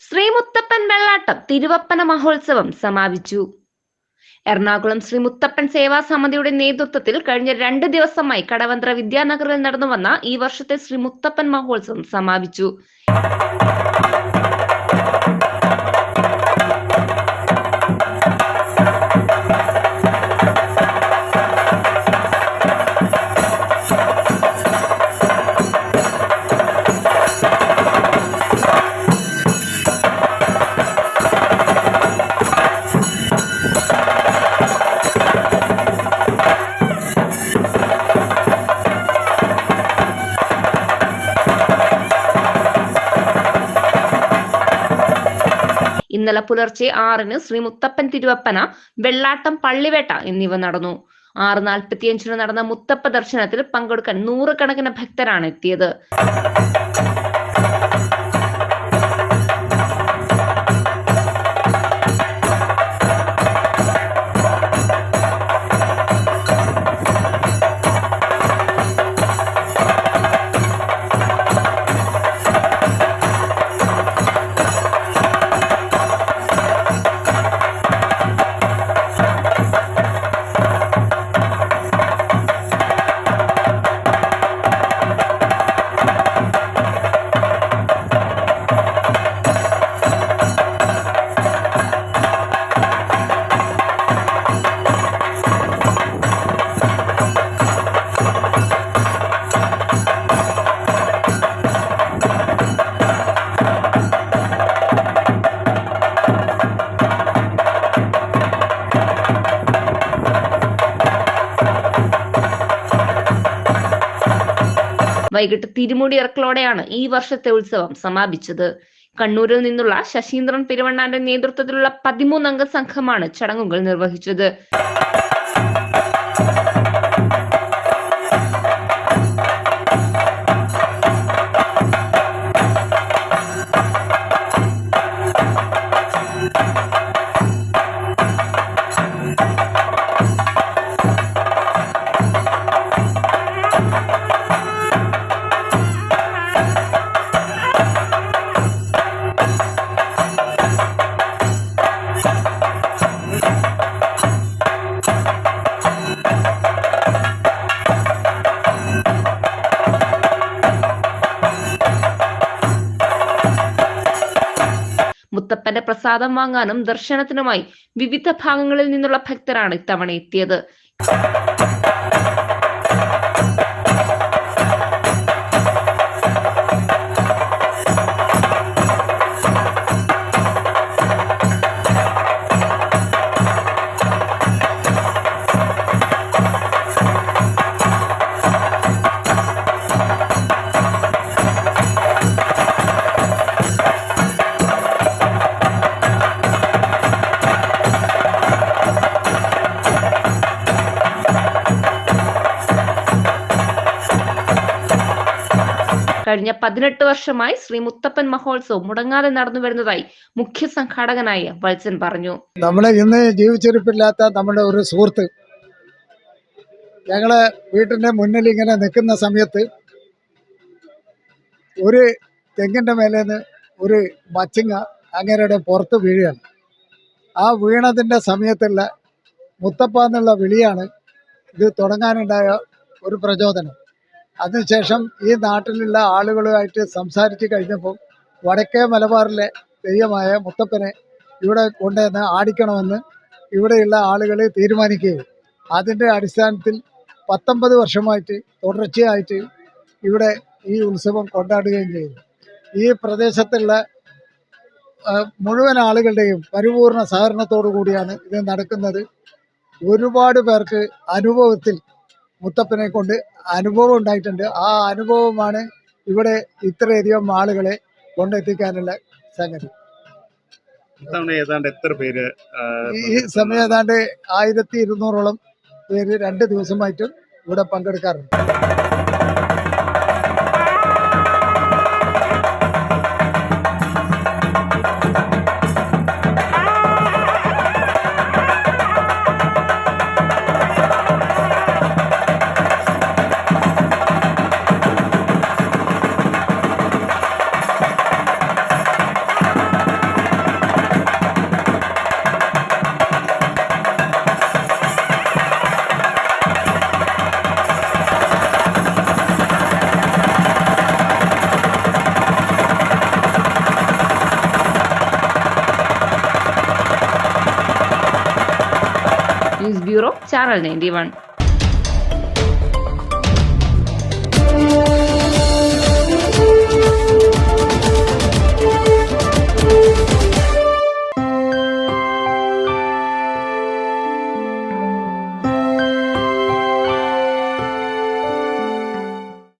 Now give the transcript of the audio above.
ശ്രീമുത്തപ്പൻ വെള്ളാട്ടം തിരുവപ്പന മഹോത്സവം സമാപിച്ചു. എറണാകുളം ശ്രീ മുത്തപ്പൻ സേവാ സമിതിയുടെ നേതൃത്വത്തിൽ കഴിഞ്ഞ 2 ദിവസമായി കടവന്ത്ര വിദ്യാനഗറിൽ നടന്നുവന്ന ഈ വർഷത്തെ ശ്രീ മുത്തപ്പൻ മഹോത്സവം സമാപിച്ചു. ഇന്നലെ പുലർച്ചെ 6-ന് ശ്രീ മുത്തപ്പൻ തിരുവപ്പന, വെള്ളാട്ടം, പള്ളിവേട്ട എന്നിവ നടന്നു. 6:45-ന് നടന്ന മുത്തപ്പ ദർശനത്തിൽ പങ്കെടുക്കാൻ 100 കണക്കിന് ഭക്തരാണ് എത്തിയത്. വൈകിട്ട് തിരുമുടി ഇറക്കലോടെയാണ് ഈ വർഷത്തെ ഉത്സവം സമാപിച്ചത്. കണ്ണൂരിൽ നിന്നുള്ള ശശീന്ദ്രൻ പെരുവണ്ണാന്റെ നേതൃത്വത്തിലുള്ള 13-അംഗ സംഘമാണ് ചടങ്ങുകൾ നിർവഹിച്ചത്. മുത്തപ്പന്റെ പ്രസാദം വാങ്ങാനും ദർശനത്തിനുമായി വിവിധ ഭാഗങ്ങളിൽ നിന്നുള്ള ഭക്തരാണ് ഇത്തവണ എത്തിയത്. കഴിഞ്ഞ 18 വർഷമായി ശ്രീ മുത്തപ്പൻ മഹോത്സവം മുടങ്ങാതെ നടന്നു വരുന്നതായി മുഖ്യ സംഘാടകനായ വത്സൻ പറഞ്ഞു. നമ്മളെ ഇന്ന് ജീവിച്ചിരിപ്പില്ലാത്ത നമ്മുടെ ഒരു സുഹൃത്ത് ഞങ്ങളെ വീട്ടിന്റെ മുന്നിൽ ഇങ്ങനെ നിൽക്കുന്ന സമയത്ത് ഒരു തെങ്ങിന്റെ മേലേന്ന് ഒരു മച്ചിങ്ങ അങ്ങേരുടെ പുറത്ത് വീഴുകയാണ്. ആ വീണതിന്റെ സമയത്തുള്ള മുത്തപ്പ എന്നുള്ള വിളിയാണ് ഇത് തുടങ്ങാനുണ്ടായ ഒരു പ്രചോദനം. അതിനുശേഷം ഈ നാട്ടിലുള്ള ആളുകളുമായിട്ട് സംസാരിച്ച് കഴിഞ്ഞപ്പോൾ വടക്കേ മലബാറിലെ തെയ്യമായ മുത്തപ്പനെ ഇവിടെ കൊണ്ടുവന്ന് ആടിക്കണമെന്ന് ഇവിടെയുള്ള ആളുകൾ തീരുമാനിക്കുകയും അതിൻ്റെ അടിസ്ഥാനത്തിൽ 19 വർഷമായിട്ട് തുടർച്ചയായിട്ട് ഇവിടെ ഈ ഉത്സവം കൊണ്ടാടുകയും ചെയ്യുന്നു. ഈ പ്രദേശത്തുള്ള മുഴുവൻ ആളുകളുടെയും പരിപൂർണ സഹകരണത്തോടു കൂടിയാണ് ഇത് നടക്കുന്നത്. ഒരുപാട് പേർക്ക് അനുഭവത്തിൽ മുത്തപ്പനെ കൊണ്ട് അനുഭവം ഉണ്ടായിട്ടുണ്ട്. ആ അനുഭവമാണ് ഇവിടെ ഇത്രയധികം ആളുകളെ കൊണ്ടെത്തിക്കാനുള്ള സംഗതി. ഈ സമയം ഏതാണ്ട് 1200ഓളം പേര് 2 ദിവസമായിട്ട് ഇവിടെ പങ്കെടുക്കാറുണ്ട്. News bureau, channel 91.